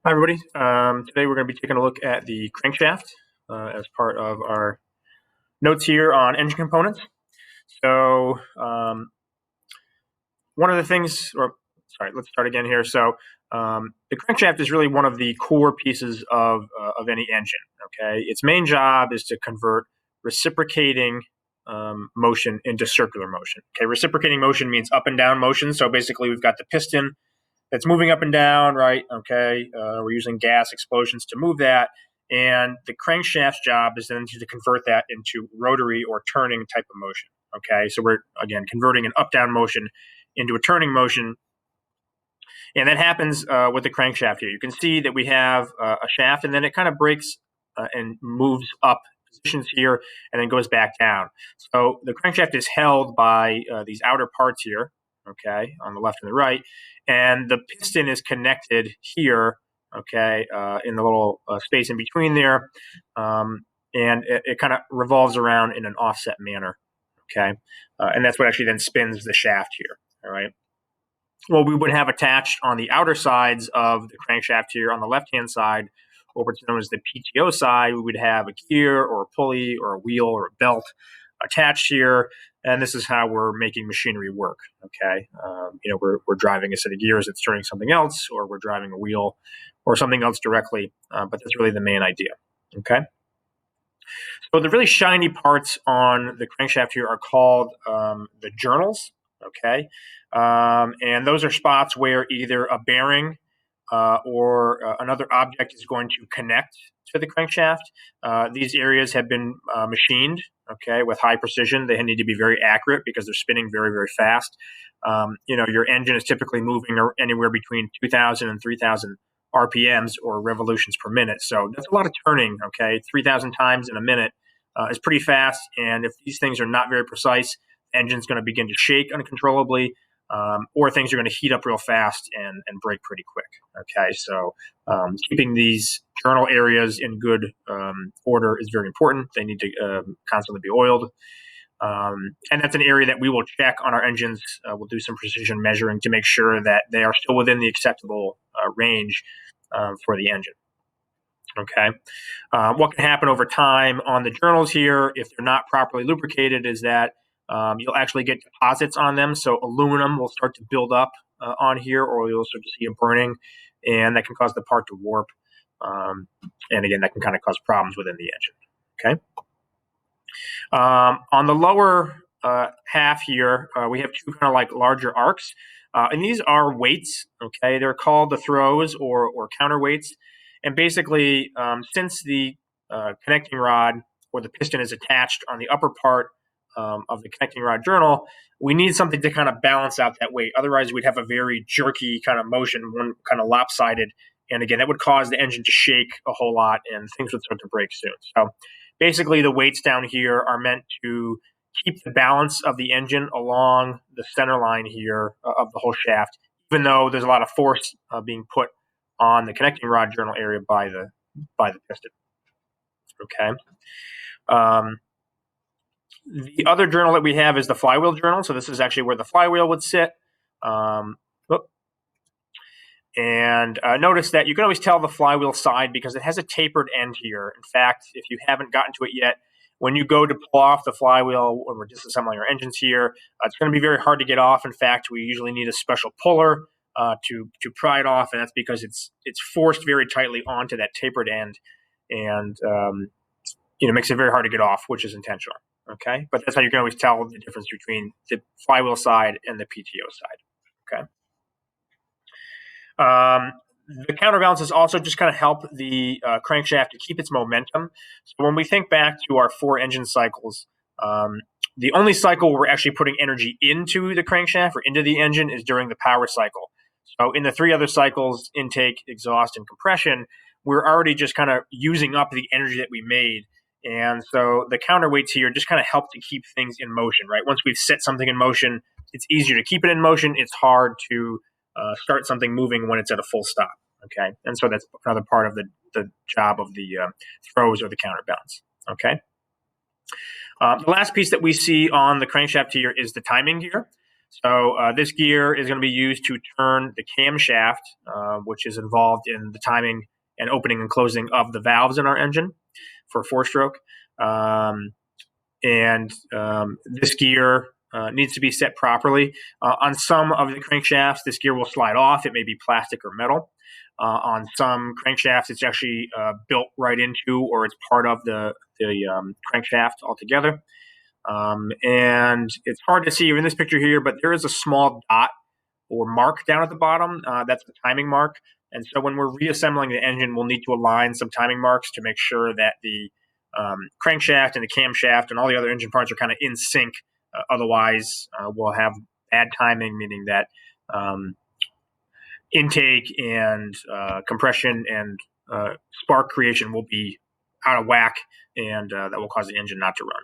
Hi, everybody. Today we're going to be taking a look at the crankshaft as part of our notes here on engine components. So one of the things, or sorry, let's start again here. So the crankshaft is really one of the core pieces of any engine. Okay, its main job is to convert reciprocating motion into circular motion. Okay, reciprocating motion means up and down motion. So basically, we've got the piston that's moving up and down, right? Okay, we're using gas explosions to move that, and the crankshaft's job is then to convert that into rotary or turning type of motion. Okay, so we're again converting an up-down motion into a turning motion, and that happens with the crankshaft here. You can see that we have a shaft, and then it kind of breaks and moves up positions here, and then goes back down. So the crankshaft is held by these outer parts here, okay, on the left and the right, and the piston is connected here, okay, in the little space in between there, and it kind of revolves around in an offset manner, okay, and that's what actually then spins the shaft here, all right. Well, we would have attached on the outer sides of the crankshaft here on the left-hand side, or what's known as the PTO side, we would have a gear or a pulley or a wheel or a belt attached here, and this is how we're making machinery work. Okay, we're driving a set of gears that's turning something else, or we're driving a wheel or something else directly, but that's really the main idea. Okay, so the really shiny parts on the crankshaft here are called the journals. Okay, and those are spots where either a bearing or another object is going to connect to the crankshaft. These areas have been machined, okay, with high precision. They need to be very accurate because they're spinning very, very fast. Your engine is typically moving anywhere between 2,000 and 3,000 RPMs or revolutions per minute. So that's a lot of turning, okay? 3,000 times in a minute is pretty fast. And if these things are not very precise, the engine's going to begin to shake uncontrollably. Or things are going to heat up real fast and break pretty quick. Okay, so keeping these journal areas in good order is very important. They need to constantly be oiled. And that's an area that we will check on our engines. We'll do some precision measuring to make sure that they are still within the acceptable range for the engine. Okay, what can happen over time on the journals here, if they're not properly lubricated, is that you'll actually get deposits on them. So aluminum will start to build up on here, or you'll start to see it burning, and that can cause the part to warp. And again, that can kind of cause problems within the engine. Okay. On the lower half here, we have two kind of like larger arcs, and these are weights. Okay, they're called the throws or counterweights. And basically, since the connecting rod or the piston is attached on the upper part of the connecting rod journal, we need something to kind of balance out that weight. Otherwise, we'd have a very jerky kind of motion, one kind of lopsided. And again, that would cause the engine to shake a whole lot and things would start to break soon. So basically, the weights down here are meant to keep the balance of the engine along the center line here of the whole shaft, even though there's a lot of force being put on the connecting rod journal area by the piston. Okay. The other journal that we have is the flywheel journal. So this is actually where the flywheel would sit. And notice that you can always tell the flywheel side because it has a tapered end here. In fact, if you haven't gotten to it yet, when you go to pull off the flywheel when we're disassembling our engines here, it's going to be very hard to get off. In fact, we usually need a special puller to pry it off, and that's because it's forced very tightly onto that tapered end, and makes it very hard to get off, which is intentional. Okay, but that's how you can always tell the difference between the flywheel side and the PTO side. Okay. The counterbalances also just kind of help the crankshaft to keep its momentum. So when we think back to our 4 engine cycles, the only cycle where we're actually putting energy into the crankshaft or into the engine is during the power cycle. So in the 3 other cycles, intake, exhaust, and compression, we're already just kind of using up the energy that we made. And so the counterweights here just kind of help to keep things in motion, right? Once we've set something in motion, it's easier to keep it in motion. It's hard to start something moving when it's at a full stop, okay? And so that's another part of the job of the throws or the counterbalance, okay? The last piece that we see on the crankshaft here is the timing gear. So this gear is going to be used to turn the camshaft, which is involved in the timing and opening and closing of the valves in our engine for four-stroke. This gear needs to be set properly. On some of the crankshafts, this gear will slide off. It may be plastic or metal. On some crankshafts, it's actually built right into, or it's part of the crankshaft altogether. And it's hard to see in this picture here, but there is a small dot or mark down at the bottom. That's the timing mark. And so when we're reassembling the engine, we'll need to align some timing marks to make sure that the crankshaft and the camshaft and all the other engine parts are kind of in sync. Otherwise, we'll have bad timing, meaning that intake and compression and spark creation will be out of whack, and that will cause the engine not to run.